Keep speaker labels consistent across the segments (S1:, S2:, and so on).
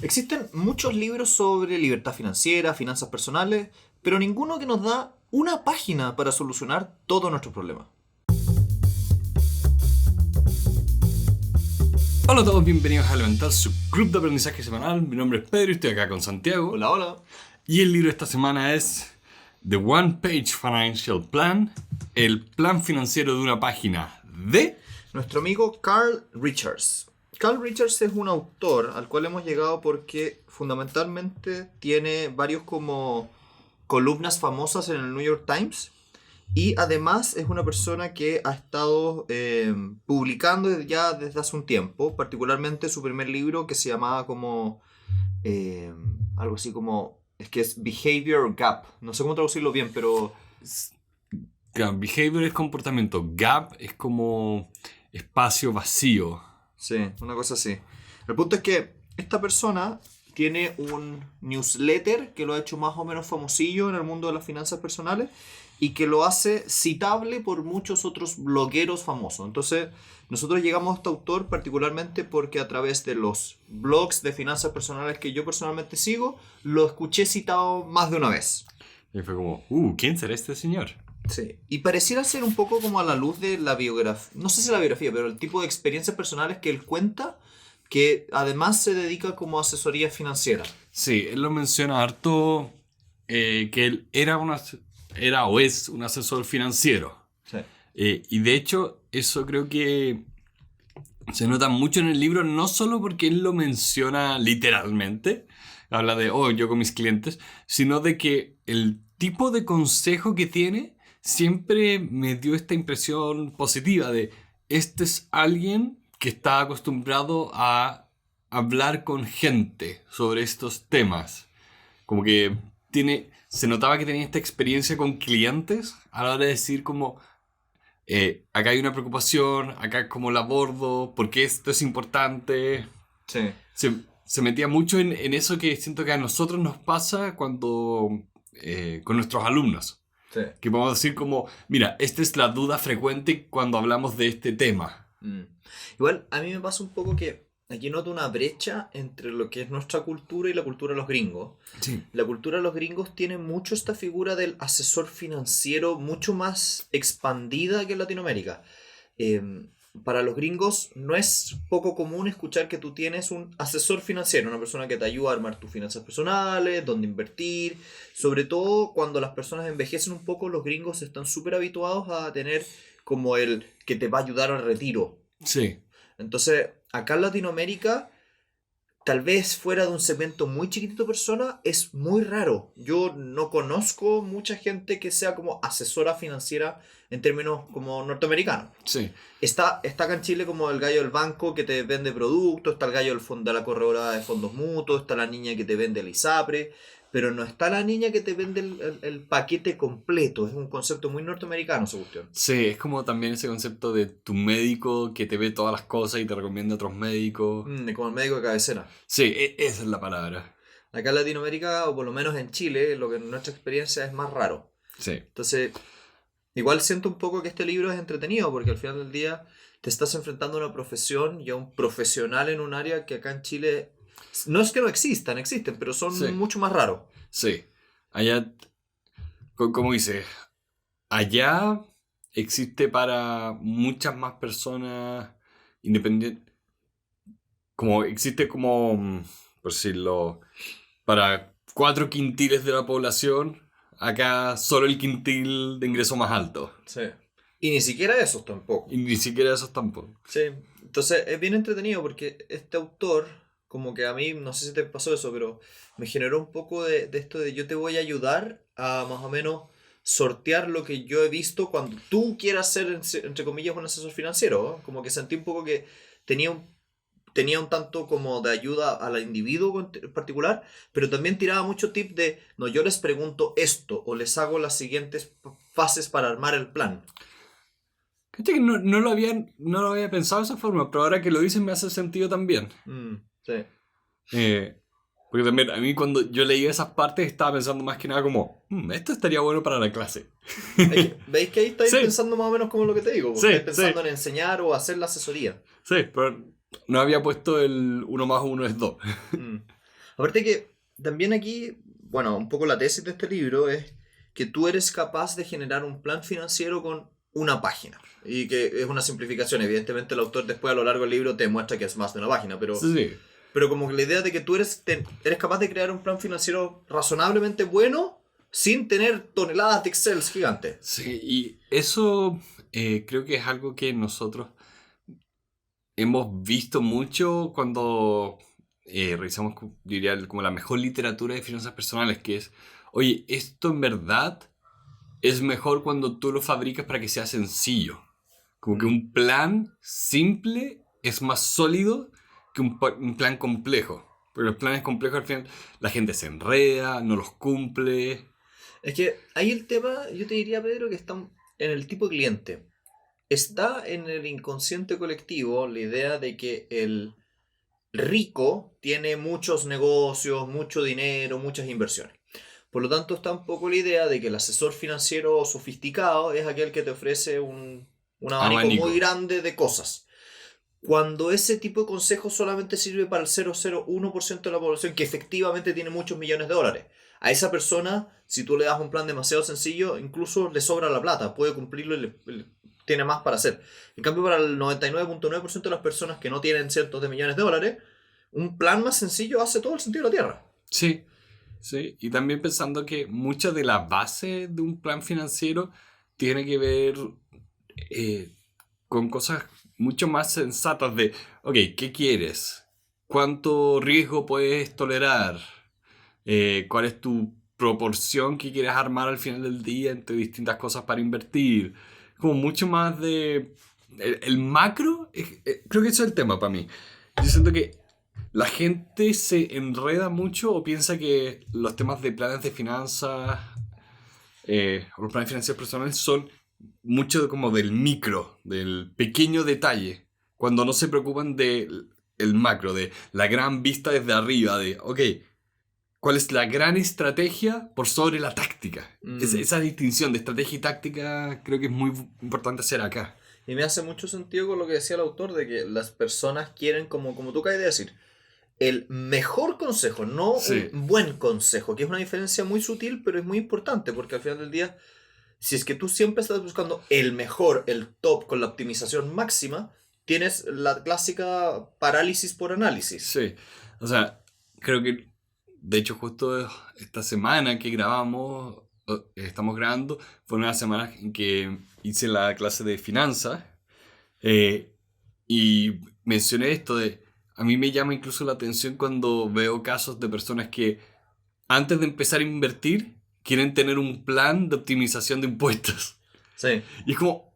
S1: Existen muchos libros sobre libertad financiera, finanzas personales, pero ninguno que nos da una página para solucionar todos nuestros problemas.
S2: Hola a todos, bienvenidos a Elemental, su club de aprendizaje semanal. Mi nombre es Pedro y estoy acá con Santiago.
S1: Hola, hola.
S2: Y el libro de esta semana es The One Page Financial Plan, el plan financiero de una página de...
S1: Nuestro amigo Carl Richards. Carl Richards es un autor al cual hemos llegado porque fundamentalmente tiene varios como columnas famosas en el New York Times. Y además es una persona que ha estado publicando ya desde hace un tiempo, particularmente su primer libro que se llamaba como algo así como, es que es Behavior Gap, no sé cómo traducirlo bien, pero...
S2: Behavior es comportamiento, gap es como espacio vacío.
S1: Sí, una cosa así. El punto es que esta persona tiene un newsletter que lo ha hecho más o menos famosillo en el mundo de las finanzas personales y que lo hace citable por muchos otros blogueros famosos. Entonces, nosotros llegamos a este autor particularmente porque a través de los blogs de finanzas personales que yo personalmente sigo, lo escuché citado más de una vez.
S2: Y fue como, ¿quién será este señor?
S1: Sí, y pareciera ser un poco como a la luz de la biografía, no sé si la biografía, pero el tipo de experiencias personales que él cuenta, que además se dedica como asesoría financiera.
S2: Sí, él lo menciona harto, que él era o es un asesor financiero.
S1: Sí.
S2: Y de hecho, eso creo que se nota mucho en el libro, no solo porque él lo menciona literalmente, habla de, yo con mis clientes, sino de que el tipo de consejo que tiene siempre me dio esta impresión positiva de, este es alguien que está acostumbrado a hablar con gente sobre estos temas. Como que se notaba que tenía esta experiencia con clientes a la hora de decir como, acá hay una preocupación, acá cómo la abordo, por qué esto es importante.
S1: Sí.
S2: Se metía mucho en eso que siento que a nosotros nos pasa cuando con nuestros alumnos.
S1: Sí.
S2: Que podemos decir como, mira, esta es la duda frecuente cuando hablamos de este tema.
S1: Igual, a mí me pasa un poco que aquí noto una brecha entre lo que es nuestra cultura y la cultura de los gringos.
S2: Sí.
S1: La cultura de los gringos tiene mucho esta figura del asesor financiero mucho más expandida que en Latinoamérica. Para los gringos no es poco común escuchar que tú tienes un asesor financiero, una persona que te ayuda a armar tus finanzas personales, dónde invertir. Sobre todo cuando las personas envejecen un poco, los gringos están súper habituados a tener como el que te va a ayudar al retiro.
S2: Sí.
S1: Entonces, acá en Latinoamérica, tal vez fuera de un segmento muy chiquitito de personas, es muy raro. Yo no conozco mucha gente que sea como asesora financiera en términos como norteamericanos.
S2: Sí.
S1: Está acá en Chile como el gallo del banco que te vende productos, está el gallo del fondo de la corredora de fondos mutuos, está la niña que te vende el ISAPRE, pero no está la niña que te vende el paquete completo. Es un concepto muy norteamericano esa cuestión.
S2: Sí, es como también ese concepto de tu médico que te ve todas las cosas y te recomienda a otros médicos.
S1: Como el médico de cabecera.
S2: Sí, esa es la palabra.
S1: Acá en Latinoamérica, o por lo menos en Chile, lo que en nuestra experiencia es más raro.
S2: Sí.
S1: Entonces, igual siento un poco que este libro es entretenido, porque al final del día te estás enfrentando a una profesión y a un profesional en un área que acá en Chile, no es que no existan, existen, pero son
S2: Sí.
S1: mucho más raros.
S2: Sí. Allá, como dice, allá existe para muchas más personas independientes. Como existe como, por decirlo, para 4 quintiles de la población, acá solo el quintil de ingreso más alto.
S1: Sí. Y ni siquiera esos tampoco.
S2: Y ni siquiera esos tampoco.
S1: Sí. Entonces es bien entretenido porque este autor, como que a mí, no sé si te pasó eso, pero me generó un poco de esto de yo te voy a ayudar a más o menos sortear lo que yo he visto cuando tú quieras ser, entre comillas, un asesor financiero, ¿no? Como que sentí un poco que tenía un tanto como de ayuda al individuo en particular, pero también tiraba mucho tip de, no, yo les pregunto esto o les hago las siguientes fases para armar el plan.
S2: Que no lo había pensado de esa forma, pero ahora que lo dicen me hace sentido también.
S1: Sí.
S2: Porque también a mí cuando yo leía esas partes estaba pensando más que nada como, esto estaría bueno para la clase.
S1: ¿Veis que ahí estáis
S2: Sí.
S1: pensando más o menos como lo que te digo?
S2: Sí,
S1: Estáis pensando
S2: sí.
S1: en enseñar o hacer la asesoría.
S2: Sí, pero no había puesto el 1 más 1 es 2.
S1: Aparte que también aquí, bueno, un poco la tesis de este libro es que tú eres capaz de generar un plan financiero con una página. Y que es una simplificación. Evidentemente el autor después a lo largo del libro te muestra que es más de una página,
S2: Sí, sí.
S1: pero como que la idea de que tú eres capaz de crear un plan financiero razonablemente bueno sin tener toneladas de Excel gigantes.
S2: Sí, y eso creo que es algo que nosotros hemos visto mucho cuando revisamos, diría, como la mejor literatura de finanzas personales, que es, oye, esto en verdad es mejor cuando tú lo fabricas para que sea sencillo. Como que
S1: Mm.
S2: un plan simple es más sólido que un plan complejo. Pero los planes complejos al final la gente se enreda, no los cumple.
S1: Es que ahí el tema, yo te diría, Pedro, que está en el tipo de cliente. Está en el inconsciente colectivo la idea de que el rico tiene muchos negocios, mucho dinero, muchas inversiones. Por lo tanto, está un poco la idea de que el asesor financiero sofisticado es aquel que te ofrece un abanico muy
S2: Abanico.
S1: grande de cosas. Cuando ese tipo de consejo solamente sirve para el 0,01% de la población que efectivamente tiene muchos millones de dólares. A esa persona, si tú le das un plan demasiado sencillo, incluso le sobra la plata, puede cumplirlo y tiene más para hacer. En cambio, para el 99,9% de las personas que no tienen cientos de millones de dólares, un plan más sencillo hace todo el sentido de la Tierra.
S2: Sí, sí. Y también pensando que mucha de la base de un plan financiero tiene que ver eh, con cosas mucho más sensatas de, ok, ¿qué quieres? ¿Cuánto riesgo puedes tolerar? ¿Cuál es tu proporción que quieres armar al final del día entre distintas cosas para invertir? Como mucho más de... El macro, creo que eso es el tema para mí. Yo siento que la gente se enreda mucho o piensa que los temas de planes de finanzas o los planes financieros personales son mucho como del micro, del pequeño detalle, cuando no se preocupan del el macro, de la gran vista desde arriba, de, ok, ¿cuál es la gran estrategia por sobre la táctica?
S1: Mm.
S2: Esa distinción de estrategia y táctica creo que es muy importante hacer acá.
S1: Y me hace mucho sentido con lo que decía el autor de que las personas quieren, como tú acabas de decir, el mejor consejo, no un
S2: Sí,
S1: buen consejo, que es una diferencia muy sutil, pero es muy importante, porque al final del día, si es que tú siempre estás buscando el mejor, el top, con la optimización máxima, tienes la clásica parálisis por análisis.
S2: sí. O sea, creo que, de hecho, justo esta semana que grabamos, estamos grabando, fue una semana en que hice la clase de finanzas. Eh, y mencioné esto de, a mí me llama incluso la atención cuando veo casos de personas que antes de empezar a invertir quieren tener un plan de optimización de impuestos.
S1: Sí.
S2: Y es como,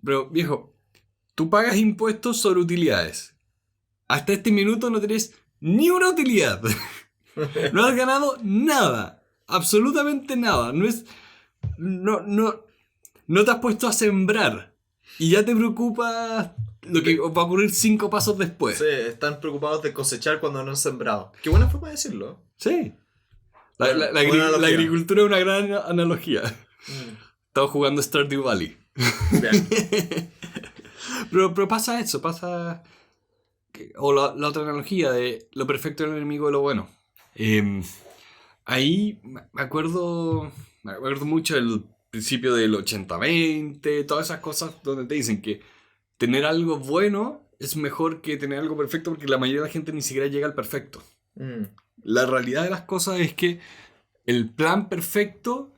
S2: pero viejo, tú pagas impuestos sobre utilidades. Hasta este minuto no tenés ni una utilidad. No has ganado nada. Absolutamente nada. No, no te has puesto a sembrar. Y ya te preocupa lo que va a ocurrir 5 pasos después.
S1: Sí, están preocupados de cosechar cuando no han sembrado. Qué buena forma de decirlo.
S2: Sí.
S1: Bueno, buena
S2: La
S1: analogía.
S2: agricultura es una gran analogía.
S1: Mm.
S2: Estamos jugando Stardew Valley.
S1: Bien.
S2: Pero pasa eso, pasa... O la otra analogía de lo perfecto es el enemigo de lo bueno. Eh, Ahí me acuerdo mucho del principio del 80-20, todas esas cosas donde te dicen que tener algo bueno es mejor que tener algo perfecto porque la mayoría de la gente ni siquiera llega al perfecto.
S1: Mm.
S2: La realidad de las cosas es que el plan perfecto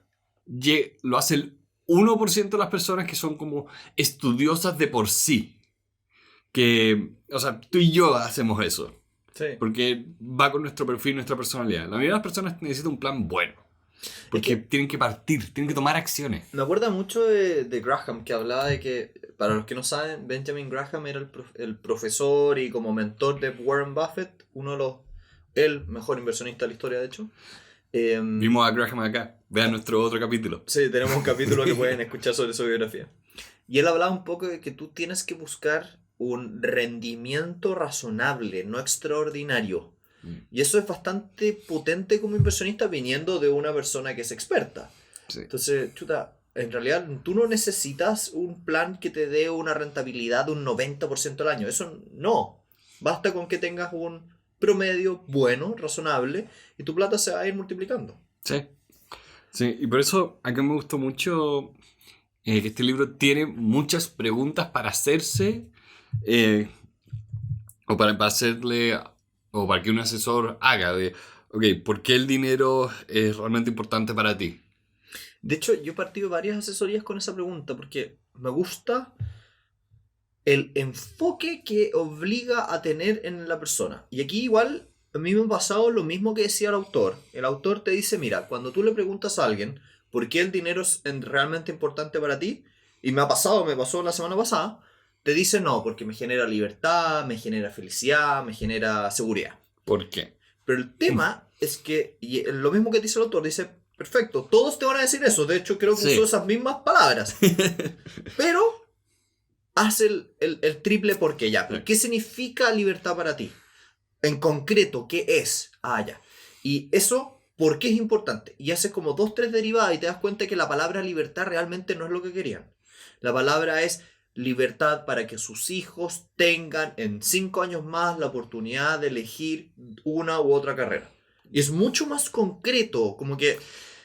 S2: lo hace el 1% de las personas que son como estudiosas de por sí. Que, o sea, tú y yo hacemos eso.
S1: Sí.
S2: Porque va con nuestro perfil, nuestra personalidad. La mayoría de las personas necesitan un plan bueno.
S1: Es
S2: Porque
S1: que
S2: tienen que partir, tienen que tomar acciones.
S1: me acuerda mucho de Graham, que hablaba de que, para los que no saben, Benjamin Graham era el profesor y como mentor de Warren Buffett, uno de los, el mejor inversionista de la historia, de hecho.
S2: Vimos a Graham acá. Vean nuestro otro capítulo.
S1: Sí, tenemos un capítulo que pueden escuchar sobre su biografía. Y él hablaba un poco de que tú tienes que buscar un rendimiento razonable, no extraordinario.
S2: Mm,
S1: Y eso es bastante potente como inversionista viniendo de una persona que es experta.
S2: sí.
S1: Entonces, chuta, en realidad tú no necesitas un plan que te dé una rentabilidad de un 90% al año. Eso no. Basta con que tengas un promedio, bueno, razonable, y tu plata se va a ir multiplicando.
S2: Sí. Sí, y por eso acá me gustó mucho que este libro tiene muchas preguntas para hacerse eh, o para hacerle o para que un asesor haga de, ok, ¿por qué el dinero es realmente importante para ti?
S1: De hecho, yo he partido varias asesorías con esa pregunta porque me gusta el enfoque que obliga a tener en la persona. Y aquí igual a mí me ha pasado lo mismo que decía el autor. El autor te dice, mira, cuando tú le preguntas a alguien por qué el dinero es realmente importante para ti, y me pasó la semana pasada, te dice no, porque me genera libertad, me genera felicidad, me genera seguridad.
S2: ¿Por qué?
S1: Pero el tema es que, y lo mismo que dice el autor, dice, perfecto, todos te van a decir eso, de hecho creo que
S2: Sí.
S1: usó esas mismas palabras, pero haz el triple porque ya. ¿Qué significa libertad para ti? En concreto, ¿qué es? Ah, ya. Y eso, ¿por qué es importante? Y haces como dos, tres derivadas y te das cuenta que la palabra libertad realmente no es lo que querían. La palabra es libertad para que sus hijos tengan en 5 años más la oportunidad de elegir una u otra carrera. Y es mucho más concreto, como que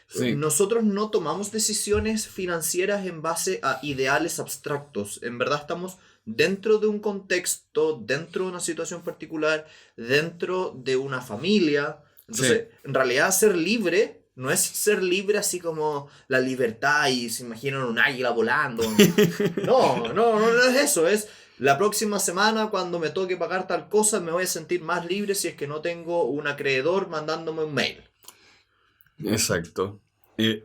S2: Sí.
S1: nosotros no tomamos decisiones financieras en base a ideales abstractos. En verdad estamos dentro de un contexto, dentro de una situación particular, dentro de una familia. Entonces, en realidad ser libre no es ser libre así como la libertad y se imaginan un águila volando. No es eso. Es la próxima semana cuando me toque pagar tal cosa me voy a sentir más libre si es que no tengo un acreedor mandándome un mail.
S2: Exacto. Qué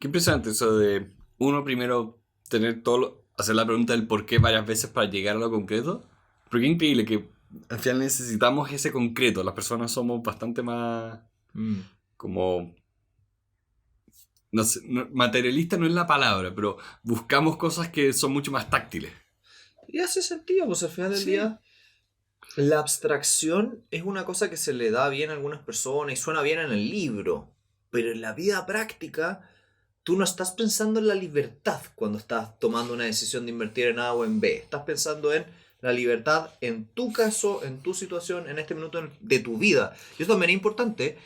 S2: impresionante eso de uno primero tener hacer la pregunta del por qué varias veces para llegar a lo concreto. Pero qué increíble que al final necesitamos ese concreto. Las personas somos bastante más como... No sé, materialista no es la palabra, pero buscamos cosas que son mucho más táctiles.
S1: Y hace sentido, pues al final del
S2: Sí.
S1: día la abstracción es una cosa que se le da bien a algunas personas y suena bien en el libro, pero en la vida práctica tú no estás pensando en la libertad cuando estás tomando una decisión de invertir en A o en B. Estás pensando en la libertad en tu caso, en tu situación, en este minuto de tu vida. Y eso también es importante.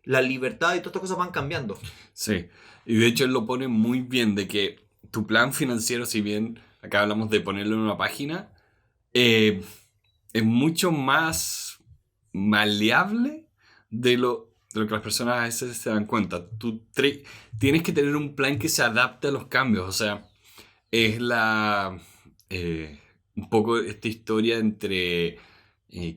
S1: La libertad y todas estas cosas van cambiando.
S2: Sí, y de hecho él lo pone muy bien de que tu plan financiero, si bien acá hablamos de ponerlo en una página, eh, es mucho más maleable de lo que las personas a veces se dan cuenta. Tienes que tener un plan que se adapte a los cambios, o sea, es un poco esta historia entre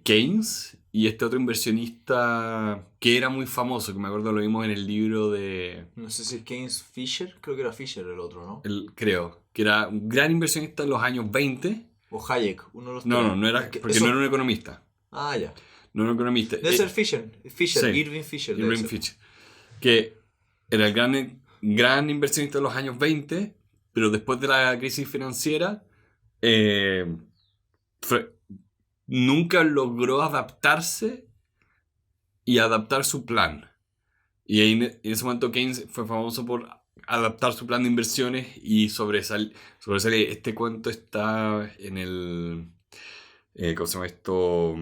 S2: Keynes y este otro inversionista que era muy famoso, que me acuerdo lo vimos en el libro de...
S1: No sé si es Keynes Fisher, creo que era Fisher el otro, ¿no?
S2: Creo, que era un gran inversionista en los años 20.
S1: O Hayek, uno de los
S2: No,
S1: tres.
S2: no era,
S1: Que
S2: porque
S1: eso-
S2: no era un economista.
S1: Ah, ya.
S2: No era un economista.
S1: Debe ser Fisher,
S2: sí,
S1: Irving Fisher. debe
S2: Irving
S1: ser.
S2: Fisher. Que era el gran inversionista de los años 20, pero después de la crisis financiera, eh, fue- nunca logró adaptarse y adaptar su plan. Y ahí en ese momento Keynes fue famoso por adaptar su plan de inversiones y sobresalir. Este cuento está en el... ¿cómo se llama esto?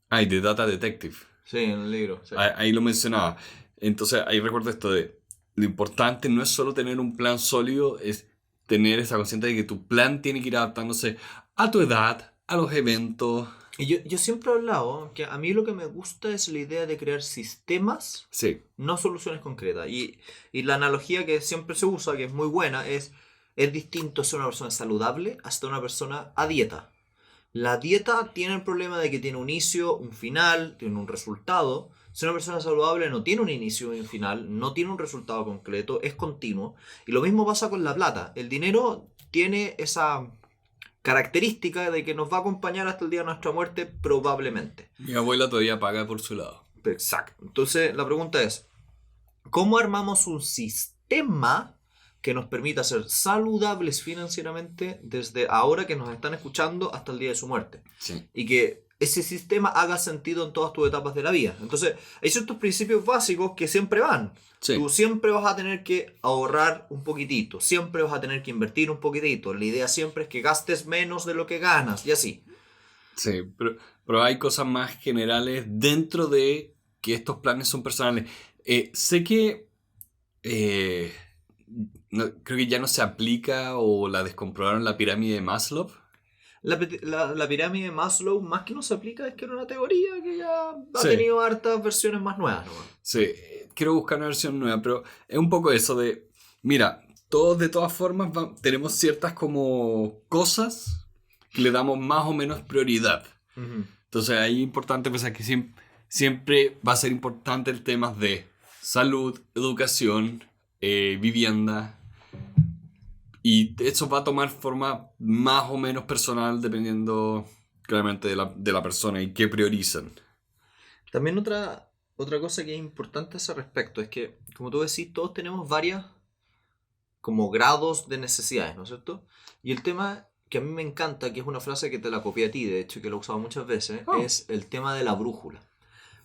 S2: Ay, The Data Detective.
S1: Sí, en el libro. Sí.
S2: Ahí lo mencionaba. Entonces ahí recuerdo esto de... Lo importante no es solo tener un plan sólido, es tener esa conciencia de que tu plan tiene que ir adaptándose a tu edad, a los eventos.
S1: Y yo siempre he hablado que a mí lo que me gusta es la idea de crear sistemas,
S2: Sí,
S1: no soluciones concretas. Y la analogía que siempre se usa, que es muy buena, es distinto ser una persona saludable hasta una persona a dieta. La dieta tiene el problema de que tiene un inicio, un final, tiene un resultado. Si una persona saludable no tiene un inicio y un final, no tiene un resultado concreto, es continuo. Y lo mismo pasa con la plata. El dinero tiene esa característica de que nos va a acompañar hasta el día de nuestra muerte probablemente.
S2: mi abuela todavía paga por su lado.
S1: Exacto. Entonces la pregunta es, ¿cómo armamos un sistema que nos permita ser saludables financieramente desde ahora que nos están escuchando hasta el día de su muerte?
S2: Sí.
S1: Y que ese sistema haga sentido en todas tus etapas de la vida. Entonces, hay ciertos principios básicos que siempre van.
S2: Sí.
S1: Tú siempre vas a tener que ahorrar un poquitito, siempre vas a tener que invertir un poquitito. La idea siempre es que gastes menos de lo que ganas y así.
S2: Sí, pero hay cosas más generales dentro de que estos planes son personales. Sé que eh, creo que ya no se aplica o la descomprobaron la pirámide de Maslow.
S1: La pirámide de Maslow, más que no se aplica, es que era una teoría que ya ha
S2: Sí,
S1: tenido hartas versiones más nuevas nomás.
S2: sí, quiero buscar una versión nueva, pero es un poco eso de, mira, todos de todas formas tenemos ciertas como cosas que le damos más o menos prioridad.
S1: Ujú.
S2: Entonces ahí es importante pensar que siempre va a ser importante el tema de salud, educación, vivienda. Y eso va a tomar forma más o menos personal dependiendo claramente de la persona y qué priorizan.
S1: También otra cosa que es importante a ese respecto es que, como tú decís, todos tenemos varias como grados de necesidades, ¿no es cierto? Y el tema que a mí me encanta, que es una frase que te la copié a ti, de hecho, que lo he usado muchas veces,
S2: Oh,
S1: es el tema de la brújula.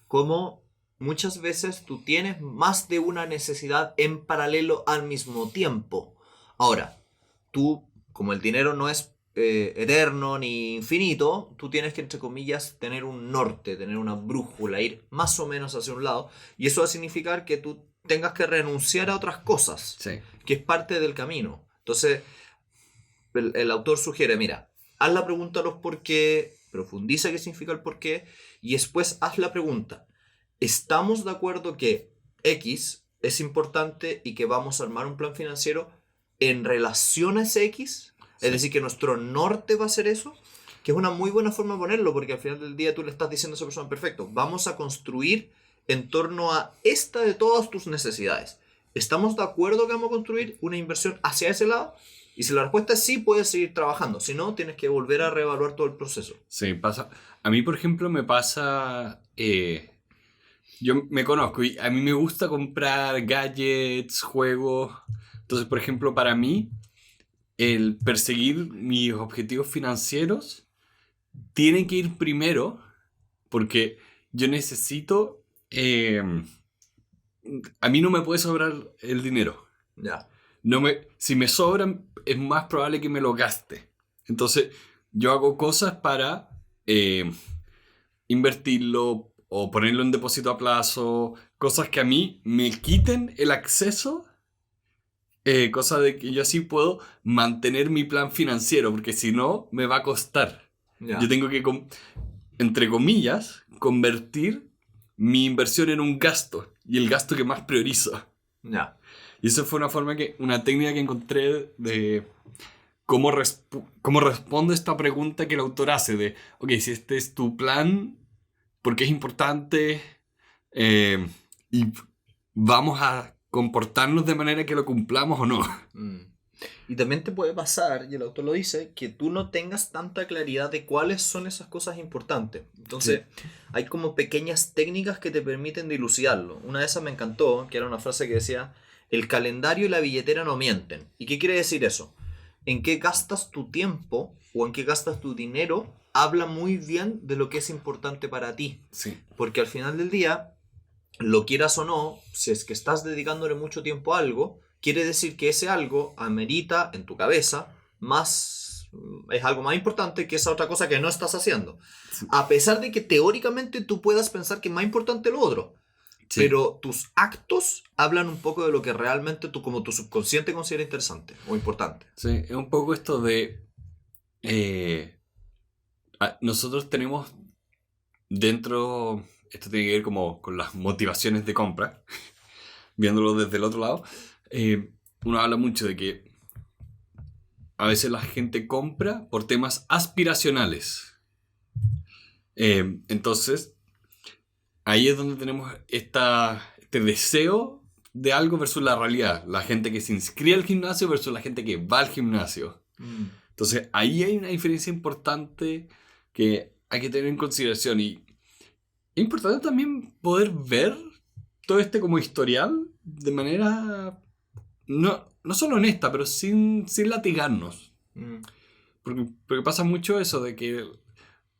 S1: Como muchas veces tú tienes más de una necesidad en paralelo al mismo tiempo. Ahora, tú, como el dinero no es eterno ni infinito, tú tienes que, entre comillas, tener un norte, tener una brújula, ir más o menos hacia un lado, y eso va a significar que tú tengas que renunciar a otras cosas,
S2: sí,
S1: que es parte del camino. Entonces, el autor sugiere, mira, haz la pregunta a los por qué, profundiza qué significa el por qué, y después haz la pregunta. ¿Estamos de acuerdo que X es importante y que vamos a armar un plan financiero en relación a ese X? Es
S2: sí.
S1: decir, que nuestro norte va a ser eso, que es una muy buena forma de ponerlo, porque al final del día tú le estás diciendo a esa persona, perfecto, vamos a construir en torno a esta de todas tus necesidades. ¿Estamos de acuerdo que vamos a construir una inversión hacia ese lado? Y si la respuesta es sí, puedes seguir trabajando. Si no, tienes que volver a reevaluar todo el proceso.
S2: Sí, pasa. A mí, por ejemplo, me pasa. Yo me conozco y a mí me gusta comprar gadgets, juegos. Entonces, por ejemplo, para mí, el perseguir mis objetivos financieros tiene que ir primero porque yo necesito. A mí no me puede sobrar el dinero.
S1: Ya.
S2: Si me sobran, es más probable que me lo gaste. Entonces, yo hago cosas para eh, invertirlo o ponerlo en depósito a plazo, cosas que a mí me quiten el acceso, cosa de que yo así puedo mantener mi plan financiero, porque si no, me va a costar. Yo
S1: Ya.
S2: tengo que, entre comillas, convertir mi inversión en un gasto y el gasto que más priorizo.
S1: Ya.
S2: Y eso fue una técnica que encontré de cómo responde esta pregunta que el autor hace de, ok, si este es tu plan, ¿por qué es importante? Eh, y vamos a comportarnos de manera que lo cumplamos o no.
S1: Mm. Y también te puede pasar, y el autor lo dice, que tú no tengas tanta claridad de cuáles son esas cosas importantes.
S2: Sí,
S1: Entonces, hay como pequeñas técnicas que te permiten dilucidarlo. Una de esas me encantó, que era una frase que decía, el calendario y la billetera no mienten. ¿Y qué quiere decir eso? En qué gastas tu tiempo o en qué gastas tu dinero habla muy bien de lo que es importante para ti.
S2: sí,
S1: Porque al final del día, lo quieras o no, si es que estás dedicándole mucho tiempo a algo, quiere decir que ese algo amerita en tu cabeza más, es algo más importante que esa otra cosa que no estás haciendo.
S2: sí,
S1: A pesar de que teóricamente tú puedas pensar que es más importante lo otro,
S2: sí,
S1: pero tus actos hablan un poco de lo que realmente tú como tu subconsciente considera interesante o importante.
S2: sí. Es un poco esto de... eh, nosotros tenemos dentro... Esto tiene que ver como con las motivaciones de compra, viéndolo desde el otro lado. eh, Uno habla mucho de que a veces la gente compra por temas aspiracionales. Entonces, ahí es donde tenemos este deseo de algo versus la realidad. La gente que se inscribe al gimnasio versus la gente que va al gimnasio.
S1: Mm.
S2: Entonces, ahí hay una diferencia importante que hay que tener en consideración. Y es importante también poder ver todo este como historial de manera no solo honesta, pero sin latigarnos.
S1: Mm.
S2: Porque pasa mucho eso de que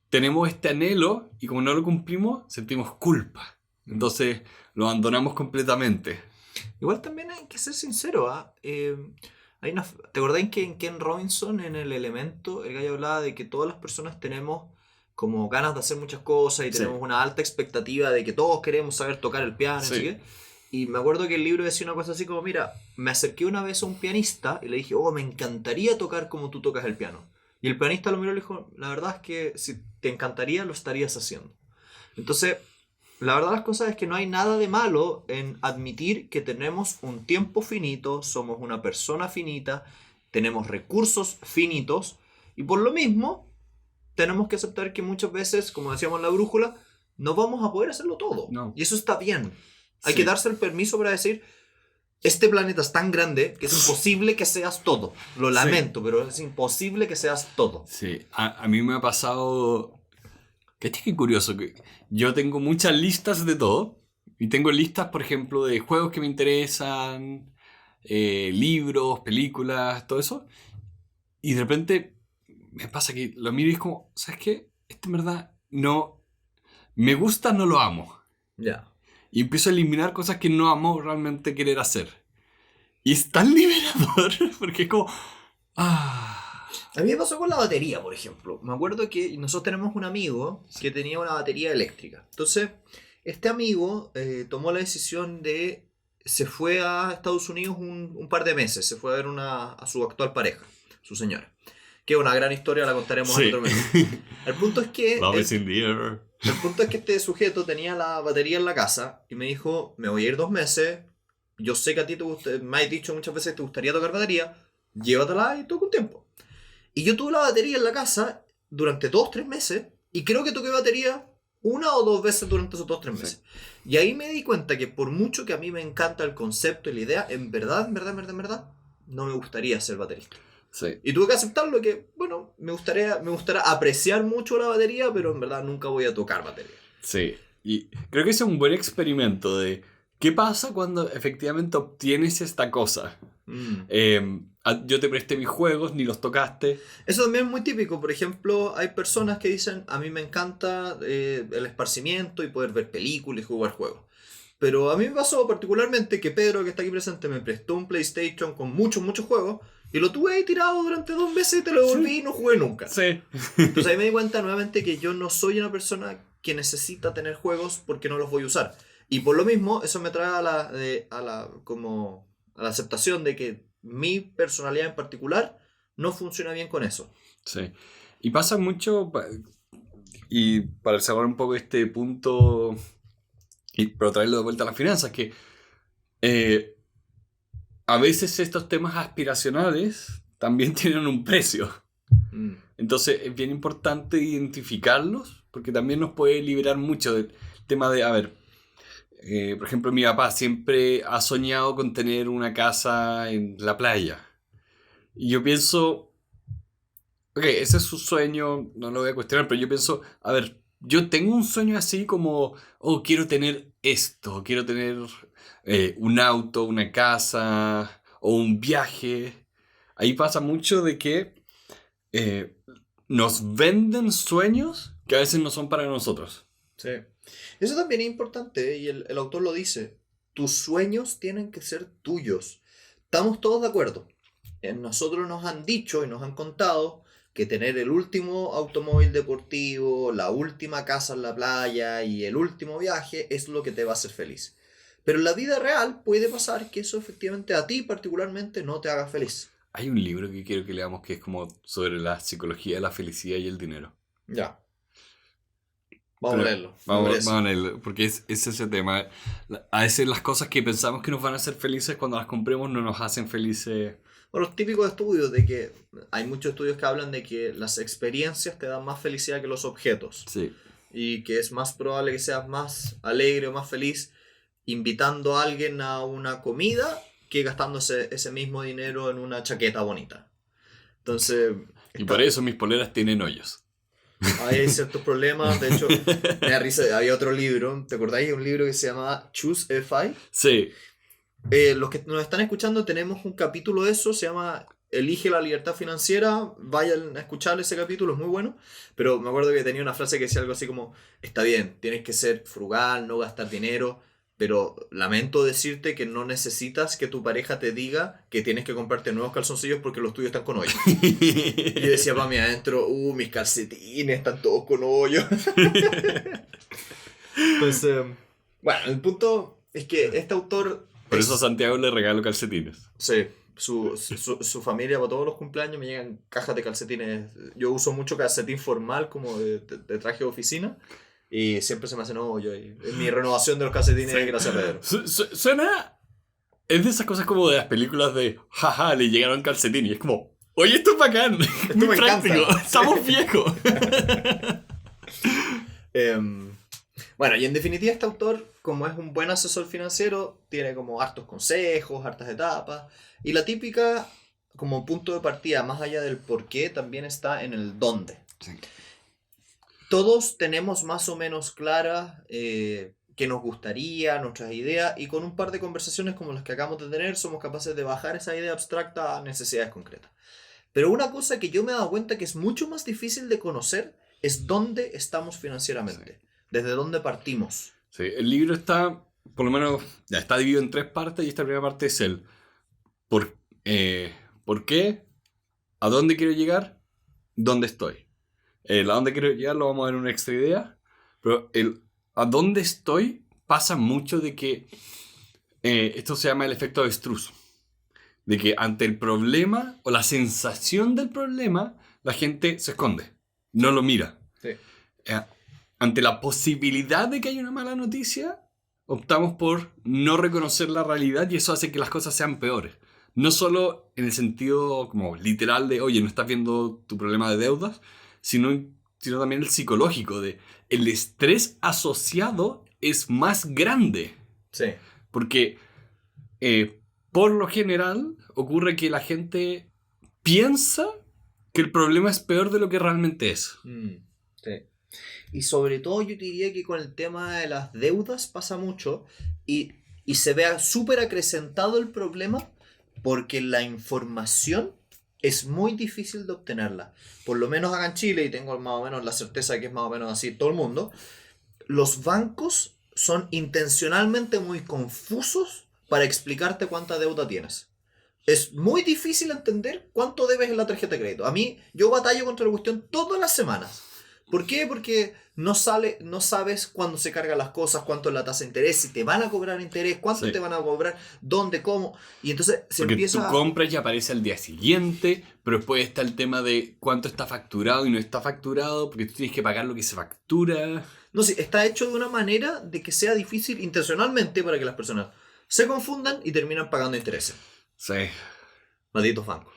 S2: tenemos este anhelo y como no lo cumplimos, sentimos culpa.
S1: Mm.
S2: Entonces lo abandonamos completamente.
S1: Igual también hay que ser sincero, ¿ah? ¿Te acordás que en Ken Robinson, en El Elemento, el gallo hablaba de que todas las personas tenemos como ganas de hacer muchas cosas y
S2: Sí.
S1: tenemos una alta expectativa de que todos queremos saber tocar el piano, y no sé
S2: Sí.
S1: qué. Y me acuerdo que el libro decía una cosa así como, mira, me acerqué una vez a un pianista y le dije, oh, me encantaría tocar como tú tocas el piano. Y el pianista lo miró y le dijo, la verdad es que si te encantaría, lo estarías haciendo. Entonces, la verdad de las cosas es que no hay nada de malo en admitir que tenemos un tiempo finito, somos una persona finita, tenemos recursos finitos, y por lo mismo tenemos que aceptar que muchas veces, como decíamos en la brújula, no vamos a poder hacerlo todo.
S2: No.
S1: Y eso está bien. Hay
S2: Sí.
S1: que darse el permiso para decir, este planeta es tan grande que es imposible que seas todo. Lo
S2: Sí.
S1: lamento, pero es imposible que seas todo.
S2: Sí, a mí me ha pasado... ¿Qué curioso? Que yo tengo muchas listas de todo. Y tengo listas, por ejemplo, de juegos que me interesan, libros, películas, todo eso. Y de repente me pasa que lo miro y es como, ¿sabes qué? Esto en verdad no... Me gusta, no lo amo.
S1: Ya.
S2: Y empiezo a eliminar cosas que no amo realmente querer hacer. Y es tan liberador, porque es como... Ah,
S1: A mí me pasó con la batería, por ejemplo. Me acuerdo que nosotros tenemos un amigo que tenía una batería eléctrica. Entonces, este amigo tomó la decisión de... Se fue a Estados Unidos un par de meses. Se fue a ver a su actual pareja, su señora. Que es una gran historia, la contaremos en
S2: sí.
S1: otro momento. El punto es que...
S2: Love is in the air.
S1: El punto es que este sujeto tenía la batería en la casa y me dijo, me voy a ir 2 meses, yo sé que a ti me has dicho muchas veces que te gustaría tocar batería, llévatela y toca un tiempo. Y yo tuve la batería en la casa durante 2-3 meses y creo que toqué batería 1 o 2 veces durante esos 2-3 meses. Sí. Y ahí me di cuenta que por mucho que a mí me encanta el concepto y la idea, en verdad, no me gustaría ser baterista.
S2: Sí.
S1: Y tuve que aceptarlo que, bueno, me gustaría apreciar mucho la batería, pero en verdad nunca voy a tocar batería.
S2: Sí, y creo que es un buen experimento de qué pasa cuando efectivamente obtienes esta cosa. Yo te presté mis juegos, ni los tocaste.
S1: Eso también es muy típico. Por ejemplo, hay personas que dicen, a mí me encanta el esparcimiento y poder ver películas y jugar juegos. Pero a mí me pasó particularmente que Pedro, que está aquí presente, me prestó un PlayStation con muchos juegos y lo tuve ahí tirado durante 2 meses y te lo devolví y no jugué nunca.
S2: Sí.
S1: Entonces ahí me di cuenta nuevamente que yo no soy una persona que necesita tener juegos porque no los voy a usar. Y por lo mismo, eso me trae a la aceptación de que mi personalidad en particular no funciona bien con eso.
S2: Sí. Y pasa mucho, y para cerrar un poco este punto, pero traerlo de vuelta a las finanzas, que a veces estos temas aspiracionales también tienen un precio. Entonces es bien importante identificarlos, porque también nos puede liberar mucho del tema de, a ver, por ejemplo, mi papá siempre ha soñado con tener una casa en la playa. Y yo pienso, ok, ese es su sueño, no lo voy a cuestionar, pero yo pienso, a ver, yo tengo un sueño así como, oh, quiero tener esto, quiero tener un auto, una casa o un viaje. Ahí pasa mucho de que nos venden sueños que a veces no son para nosotros.
S1: Sí. Eso también es importante, y el autor lo dice. Tus sueños tienen que ser tuyos. Estamos todos de acuerdo. Nosotros nos han dicho y nos han contado que tener el último automóvil deportivo, la última casa en la playa y el último viaje es lo que te va a hacer feliz. Pero en la vida real puede pasar que eso efectivamente a ti particularmente no te haga feliz.
S2: Hay un libro que quiero que leamos que es como sobre la psicología de la felicidad y el dinero.
S1: Ya. Vamos a leerlo.
S2: Vamos a leerlo, porque es ese tema. A veces las cosas que pensamos que nos van a hacer felices cuando las compremos no nos hacen felices.
S1: Bueno, los típicos estudios de que hay muchos estudios que hablan de que las experiencias te dan más felicidad que los objetos.
S2: Sí.
S1: Y que es más probable que seas más alegre o más feliz invitando a alguien a una comida que gastándose ese mismo dinero en una chaqueta bonita. Entonces...
S2: Y por eso mis poleras tienen hoyos.
S1: Hay ciertos problemas, de hecho, me da risa, había otro libro, ¿te acordáis? Un libro que se llamaba Choose FI.
S2: Sí.
S1: Los que nos están escuchando tenemos un capítulo de eso, se llama Elige la libertad financiera, vayan a escuchar ese capítulo, es muy bueno, pero me acuerdo que tenía una frase que decía algo así como, está bien, tienes que ser frugal, no gastar dinero, pero lamento decirte que no necesitas que tu pareja te diga que tienes que comprarte nuevos calzoncillos porque los tuyos están con hoyo. Y yo decía para mí adentro, mis calcetines están todos con hoyo. Entonces, bueno, el punto es que este autor...
S2: Por eso a Santiago le regalo calcetines.
S1: Sí, su familia para todos los cumpleaños me llegan cajas de calcetines. Yo uso mucho calcetín formal como de traje de oficina. Y siempre se me hacen hoyo. Y mi renovación de los calcetines, sí. Gracias a Pedro.
S2: Suena... Es de esas cosas como de las películas de... Jaja, le llegaron calcetines. Y es como... Oye, esto es bacán. Esto muy práctico. Encanta. Estamos viejos.
S1: Bueno, y en definitiva este autor, como es un buen asesor financiero, tiene como hartos consejos, hartas etapas. Y la típica, como punto de partida, más allá del por qué, también está en el dónde. Sí. Todos tenemos más o menos clara qué nos gustaría, nuestras ideas, y con un par de conversaciones como las que acabamos de tener, somos capaces de bajar esa idea abstracta a necesidades concretas. Pero una cosa que yo me he dado cuenta que es mucho más difícil de conocer es dónde estamos financieramente, sí. Desde dónde partimos.
S2: Sí, el libro está, por lo menos, ya está dividido en 3 partes, y esta primera parte es el ¿por qué? ¿A dónde quiero llegar? ¿Dónde estoy? A dónde quiero llegar lo vamos a ver en una extra idea, pero el a dónde estoy pasa mucho de que esto se llama el efecto avestruz, de que ante el problema o la sensación del problema la gente se esconde, no lo mira. Sí. Ante la posibilidad de que haya una mala noticia optamos por no reconocer la realidad y eso hace que las cosas sean peores. No solo en el sentido como literal de oye, no estás viendo tu problema de deudas, sino también el psicológico, de el estrés asociado es más grande.
S1: Sí.
S2: Porque por lo general ocurre que la gente piensa que el problema es peor de lo que realmente es.
S1: Sí. Y sobre todo yo diría que con el tema de las deudas pasa mucho y se vea súper acrecentado el problema porque la información es muy difícil de obtenerla. Por lo menos acá en Chile, y tengo más o menos la certeza de que es más o menos así en todo el mundo, los bancos son intencionalmente muy confusos para explicarte cuánta deuda tienes. Es muy difícil entender cuánto debes en la tarjeta de crédito. A mí, yo batallo contra la cuestión todas las semanas. ¿Por qué? Porque no sabes cuándo se cargan las cosas, cuánto es la tasa de interés, si te van a cobrar interés, cuánto te van a cobrar, dónde, cómo. Y entonces
S2: porque tú compras y aparece al día siguiente, pero después está el tema de cuánto está facturado y no está facturado, porque tú tienes que pagar lo que se factura.
S1: No, sí, está hecho de una manera de que sea difícil intencionalmente para que las personas se confundan y terminan pagando intereses.
S2: Sí.
S1: Malditos bancos.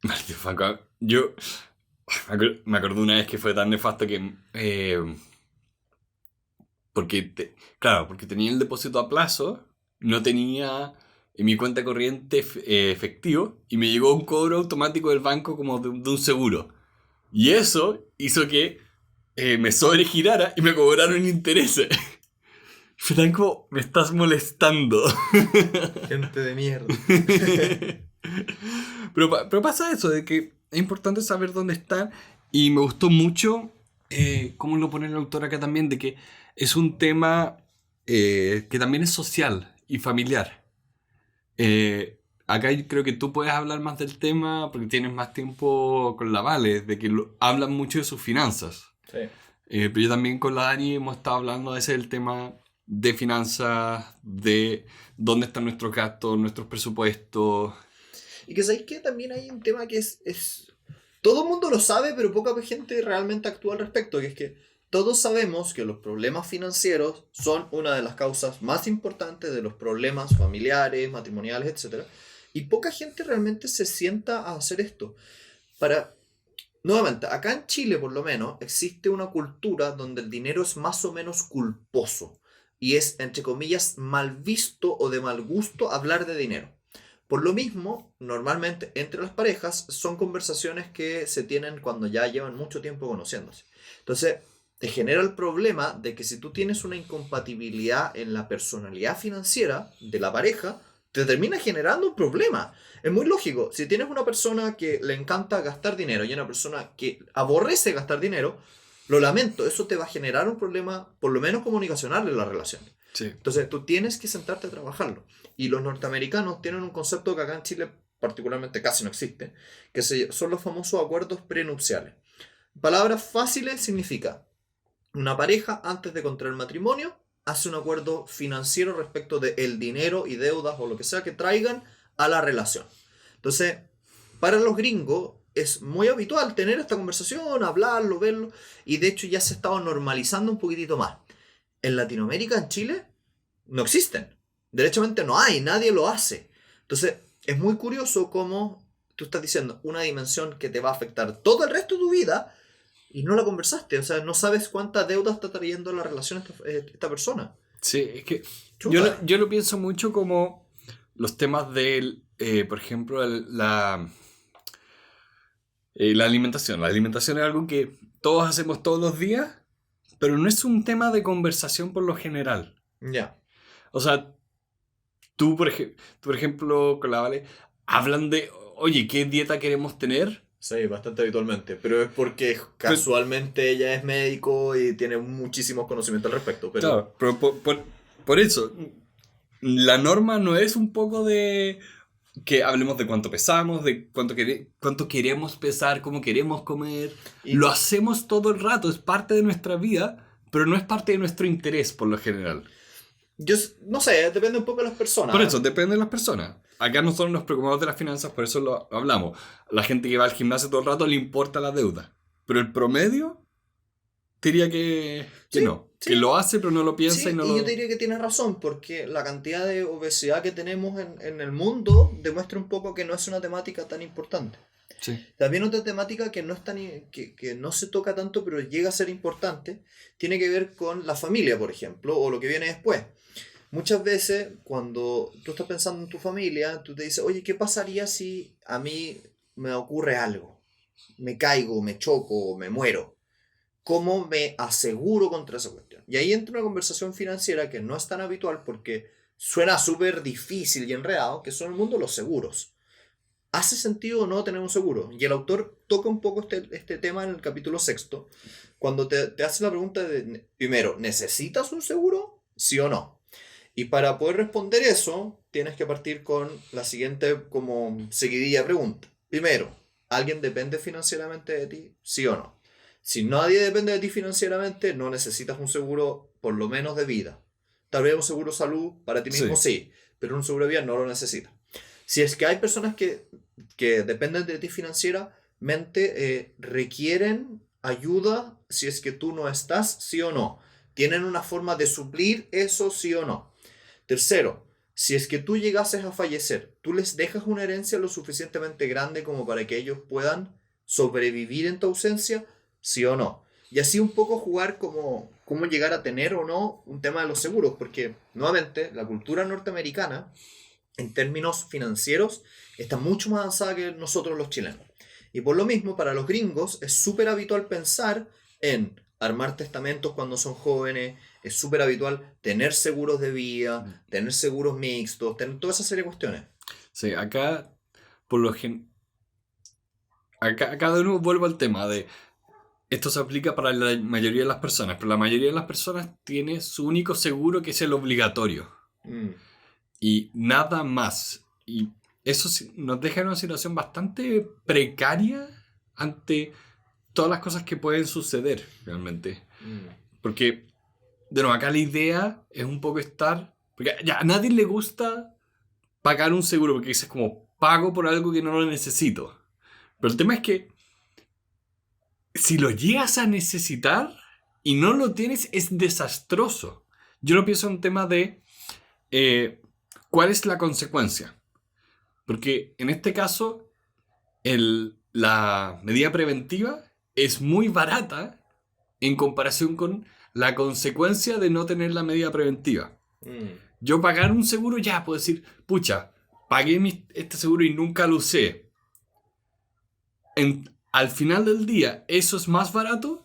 S2: Malditos bancos. Yo... me acuerdo una vez que fue tan nefasto que... porque tenía el depósito a plazo, no tenía en mi cuenta corriente efectivo, y me llegó un cobro automático del banco como de un seguro. Y eso hizo que me sobregirara y me cobraron intereses. Fue tan como, me estás molestando.
S1: Gente de mierda.
S2: Pero pasa eso, de que es importante saber dónde están. Y me gustó mucho cómo lo pone el autor acá también, de que es un tema que también es social y familiar. Acá creo que tú puedes hablar más del tema porque tienes más tiempo con la Vale, de que hablan mucho de sus finanzas.
S1: Sí.
S2: Pero yo también con la Dani hemos estado hablando de ese del tema de finanzas, de dónde están nuestros gastos, nuestros presupuestos.
S1: Y que sabéis que también hay un tema que es... Todo el mundo lo sabe, pero poca gente realmente actúa al respecto, que es que todos sabemos que los problemas financieros son una de las causas más importantes de los problemas familiares, matrimoniales, etc. Y poca gente realmente se sienta a hacer esto. Nuevamente, acá en Chile por lo menos existe una cultura donde el dinero es más o menos culposo. Y es, entre comillas, mal visto o de mal gusto hablar de dinero. Por lo mismo, normalmente entre las parejas son conversaciones que se tienen cuando ya llevan mucho tiempo conociéndose. Entonces, te genera el problema de que si tú tienes una incompatibilidad en la personalidad financiera de la pareja, te termina generando un problema. Es muy lógico. Si tienes una persona que le encanta gastar dinero y una persona que aborrece gastar dinero, lo lamento, eso te va a generar un problema, por lo menos comunicacional, en la relación.
S2: Sí.
S1: Entonces tú tienes que sentarte a trabajarlo. Y los norteamericanos tienen un concepto que acá en Chile particularmente casi no existe, que son los famosos acuerdos prenupciales. Palabras fáciles significa una pareja antes de contraer matrimonio hace un acuerdo financiero respecto de el dinero y deudas o lo que sea que traigan a la relación. Entonces, para los gringos es muy habitual tener esta conversación, hablarlo, verlo, y de hecho ya se ha estado normalizando un poquitito más. En Latinoamérica, en Chile, no existen. Derechamente no hay, nadie lo hace. Entonces, es muy curioso cómo tú estás diciendo una dimensión que te va a afectar todo el resto de tu vida y no la conversaste. O sea, no sabes cuánta deuda está trayendo la relación esta persona.
S2: Sí, es que
S1: Chuta.
S2: yo lo pienso mucho como los temas de, por ejemplo, la alimentación. La alimentación es algo que todos hacemos todos los días, pero no es un tema de conversación por lo general.
S1: Ya.
S2: O sea, tú, por ejemplo, con la Vale, hablan de, oye, ¿qué dieta queremos tener?
S1: Sí, bastante habitualmente. Pero es porque casualmente ella es médico y tiene muchísimos conocimientos al respecto. Pero
S2: Claro, pero por eso, la norma no es un poco de que hablemos de cuánto pesamos, de cuánto queremos pesar, cómo queremos comer.
S1: y
S2: Lo hacemos todo el rato, es parte de nuestra vida, pero no es parte de nuestro interés por lo general.
S1: yo no sé, depende un poco de las personas.
S2: Por eso, depende de las personas. Acá nosotros nos preocupamos de las finanzas, por eso lo hablamos. La gente que va al gimnasio todo el rato le importa la deuda. Pero el promedio diría que
S1: Sí,
S2: no.
S1: sí.
S2: Que lo hace, pero no lo piensa
S1: Sí,
S2: y no
S1: y
S2: lo...
S1: yo te diría que tienes razón, porque la cantidad de obesidad que tenemos en el mundo demuestra un poco que no es una temática tan importante.
S2: Sí.
S1: También otra temática que no, es tan, que no se toca tanto, pero llega a ser importante, tiene que ver con la familia, por ejemplo, o lo que viene después. Muchas veces, cuando tú estás pensando en tu familia, tú te dices, oye, ¿qué pasaría si a mí me ocurre algo? Me caigo, me choco, me muero. ¿Cómo me aseguro contra esa cuestión? Y ahí entra una conversación financiera que no es tan habitual porque suena súper difícil y enredado, que son el mundo de los seguros. ¿Hace sentido o no tener un seguro? Y el autor toca un poco este tema en el capítulo sexto, cuando te hace la pregunta de, primero, ¿necesitas un seguro? ¿Sí o no? Y para poder responder eso, tienes que partir con la siguiente como seguidilla de preguntas. Primero, ¿alguien depende financieramente de ti? ¿Sí o no? Si nadie depende de ti financieramente, no necesitas un seguro por lo menos de vida. Tal vez un seguro salud para ti mismo
S2: Sí.
S1: sí, pero un seguro de vida no lo necesitas. Si es que hay personas que dependen de ti financieramente, requieren ayuda si es que tú no estás, sí o no. Tienen una forma de suplir eso, sí o no. Tercero, si es que tú llegases a fallecer, ¿tú les dejas una herencia lo suficientemente grande como para que ellos puedan sobrevivir en tu ausencia? ¿Sí o no? Y así un poco jugar como cómo llegar a tener o no un tema de los seguros, porque nuevamente la cultura norteamericana en términos financieros está mucho más avanzada que nosotros los chilenos. Y por lo mismo, para los gringos es súper habitual pensar en armar testamentos cuando son jóvenes, es súper habitual tener seguros de vida, tener seguros mixtos, tener toda esa serie de cuestiones.
S2: Sí, acá, por lo gen... acá de nuevo vuelvo al tema de... Esto se aplica para la mayoría de las personas, pero la mayoría de las personas tiene su único seguro que es el obligatorio.
S1: Mm.
S2: Y nada más. Y eso nos deja en una situación bastante precaria ante todas las cosas que pueden suceder realmente.
S1: Mm.
S2: Porque, de nuevo, acá la idea es un poco estar... Porque ya a nadie le gusta pagar un seguro, porque dices como, pago por algo que no lo necesito. Pero el tema es que si lo llegas a necesitar y no lo tienes, es desastroso. Yo lo pienso en un tema de cuál es la consecuencia. Porque en este caso, la medida preventiva es muy barata en comparación con la consecuencia de no tener la medida preventiva.
S1: Mm.
S2: Yo pagar un seguro ya puedo decir, pucha, pagué este seguro y nunca lo usé. Al final del día, eso es más barato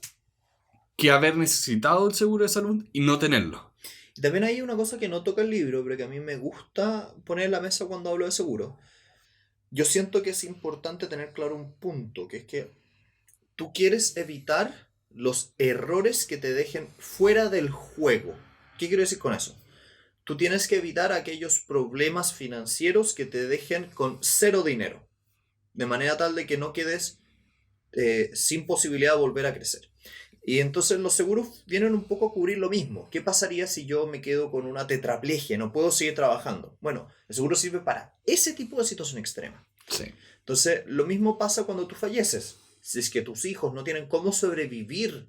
S2: que haber necesitado el seguro de salud y no tenerlo.
S1: Y también hay una cosa que no toca el libro, pero que a mí me gusta poner en la mesa cuando hablo de seguro. Yo siento que es importante tener claro un punto, que es que tú quieres evitar los errores que te dejen fuera del juego. ¿Qué quiero decir con eso? tú tienes que evitar aquellos problemas financieros que te dejen con cero dinero, de manera tal de que no quedes sin posibilidad de volver a crecer. Y entonces los seguros vienen un poco a cubrir lo mismo. ¿Qué pasaría si yo me quedo con una tetraplegia, no puedo seguir trabajando? Bueno, el seguro sirve para ese tipo de situación extrema.
S2: Sí.
S1: Entonces, lo mismo pasa cuando tú falleces. Si es que tus hijos no tienen cómo sobrevivir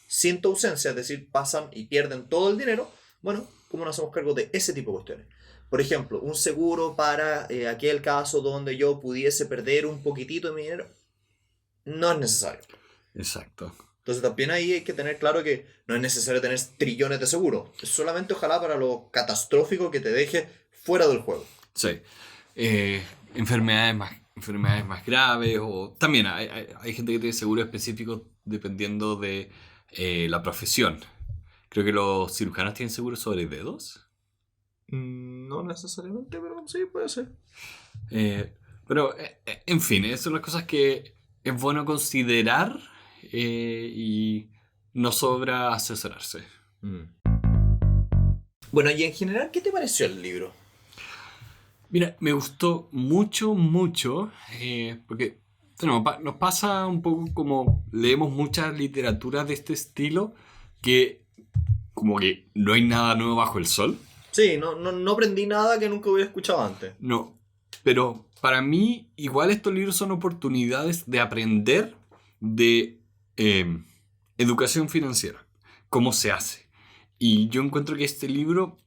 S1: sin tu ausencia, es decir, pasan y pierden todo el dinero, bueno, ¿cómo nos hacemos cargo de ese tipo de cuestiones? Por ejemplo, un seguro para aquel caso donde yo pudiese perder un poquitito de mi dinero, no es necesario.
S2: Exacto.
S1: Entonces también ahí hay que tener claro que no es necesario tener trillones de seguros. Es solamente ojalá para lo catastrófico que te deje fuera del juego.
S2: Sí. Enfermedades más graves, o también hay gente que tiene seguros específicos dependiendo de la profesión. Creo que los cirujanos tienen seguros sobre dedos.
S1: No necesariamente, pero sí puede ser.
S2: Pero, en fin, esas son las cosas que es bueno considerar y no sobra asesorarse.
S1: Bueno, y en general, ¿qué te pareció el libro?
S2: Mira, me gustó mucho, porque bueno, nos pasa un poco como leemos mucha literatura de este estilo, que como que no hay nada nuevo bajo el sol.
S1: Sí, no aprendí nada que nunca hubiera escuchado antes.
S2: No, pero para mí igual estos libros son oportunidades de aprender de educación financiera, cómo se hace. Y yo encuentro que este libro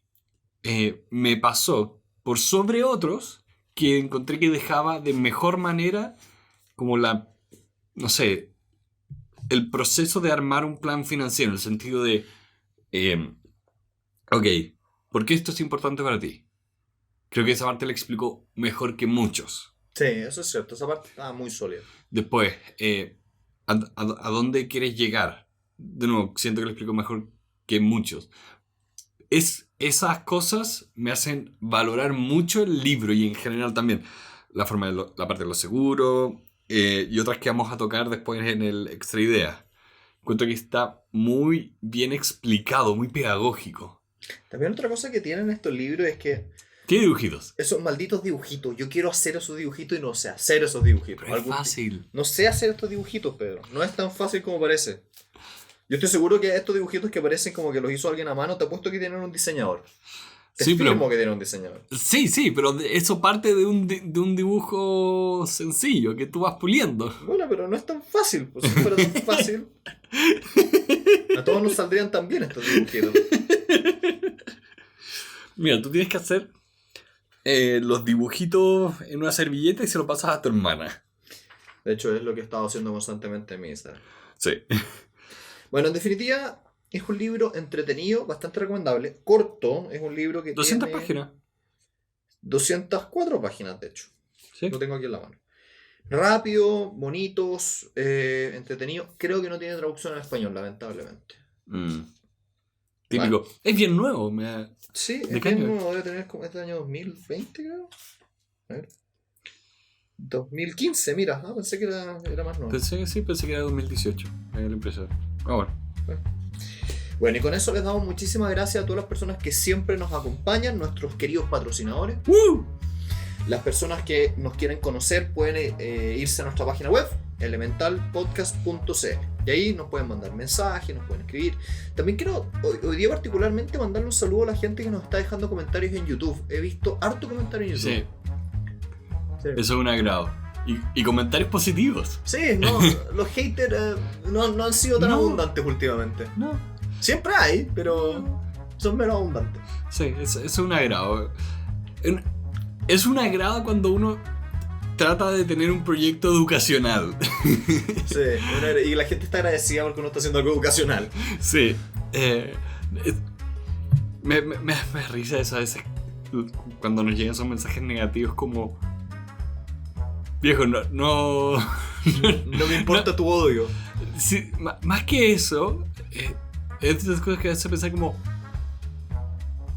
S2: me pasó por sobre otros que encontré que dejaba de mejor manera como no sé, el proceso de armar un plan financiero, en el sentido de, ok, ¿por qué esto es importante para ti? Creo que esa parte la explicó mejor que muchos.
S1: Sí, eso es cierto, esa parte está muy sólida.
S2: Después, ¿a dónde quieres llegar? De nuevo, siento que lo explico mejor que muchos. Esas cosas me hacen valorar mucho el libro y en general también la parte de los seguros y otras que vamos a tocar después en el Extra Idea. Encuentro que está muy bien explicado, muy pedagógico.
S1: También otra cosa que tienen estos libros es que
S2: Tiene dibujitos.
S1: esos malditos dibujitos, yo quiero hacer esos dibujitos y no sé hacer esos dibujitos.
S2: Pero es fácil.
S1: No sé hacer estos dibujitos, Pedro. No es tan fácil como parece. Yo estoy seguro que estos dibujitos que parecen como que los hizo alguien a mano, te apuesto que tienen un diseñador. Te firmo que tienen un diseñador.
S2: Sí, pero eso parte de un dibujo sencillo que tú vas puliendo.
S1: Bueno, pero no es tan fácil. Pues si fuera tan fácil, a todos nos saldrían tan bien estos dibujitos.
S2: Mira, tú tienes que hacer los dibujitos en una servilleta y se lo pasas a tu hermana.
S1: De hecho, es lo que he estado haciendo constantemente en mi Instagram.
S2: Sí.
S1: Bueno, en definitiva, es un libro entretenido, bastante recomendable. Corto, es un libro que
S2: 200
S1: tiene
S2: páginas.
S1: 204 páginas, de hecho.
S2: Sí.
S1: Lo tengo aquí en la mano. Rápido, bonitos, entretenido. Creo que no tiene traducción en español, lamentablemente.
S2: Típico. Vale. Es bien nuevo.
S1: Sí, es bien nuevo. Debe tener como este año 2020, creo. A ver. 2015, mira. Pensé que era más nuevo.
S2: Pensé que era 2018. Me dio la impresión.
S1: Bueno, y con eso les damos muchísimas gracias a todas las personas que siempre nos acompañan, nuestros queridos patrocinadores. Las personas que nos quieren conocer pueden irse a nuestra página web, elementalpodcast.cl, y ahí nos pueden mandar mensajes, nos pueden escribir. También quiero hoy día particularmente mandarle un saludo a la gente que nos está dejando comentarios en YouTube. He visto harto comentario en YouTube.
S2: Sí. Eso es un agrado. Y comentarios positivos.
S1: Sí, no, los haters no han sido tan abundantes últimamente.
S2: No.
S1: Siempre hay, pero son menos abundantes.
S2: Sí, es un agrado. Es un agrado cuando uno trata de tener un proyecto educacional.
S1: Sí, y la gente está agradecida porque uno está haciendo algo educacional.
S2: Sí. Me da risa eso a veces cuando nos llegan esos mensajes negativos como... Viejo, no
S1: me importa tu odio.
S2: Sí, más que eso, es de esas cosas que hace pensar como...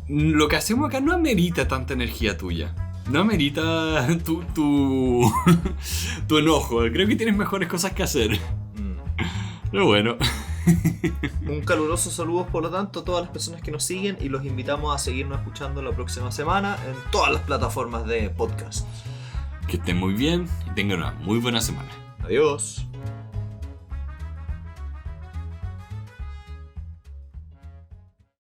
S2: Lo que hacemos acá no amerita tanta energía tuya. No amerita tu enojo. Creo que tienes mejores cosas que hacer. Pero bueno.
S1: Un caluroso saludo, por lo tanto, a todas las personas que nos siguen y los invitamos a seguirnos escuchando la próxima semana en todas las plataformas de podcast.
S2: Que estén muy bien y tengan una muy buena semana.
S1: Adiós.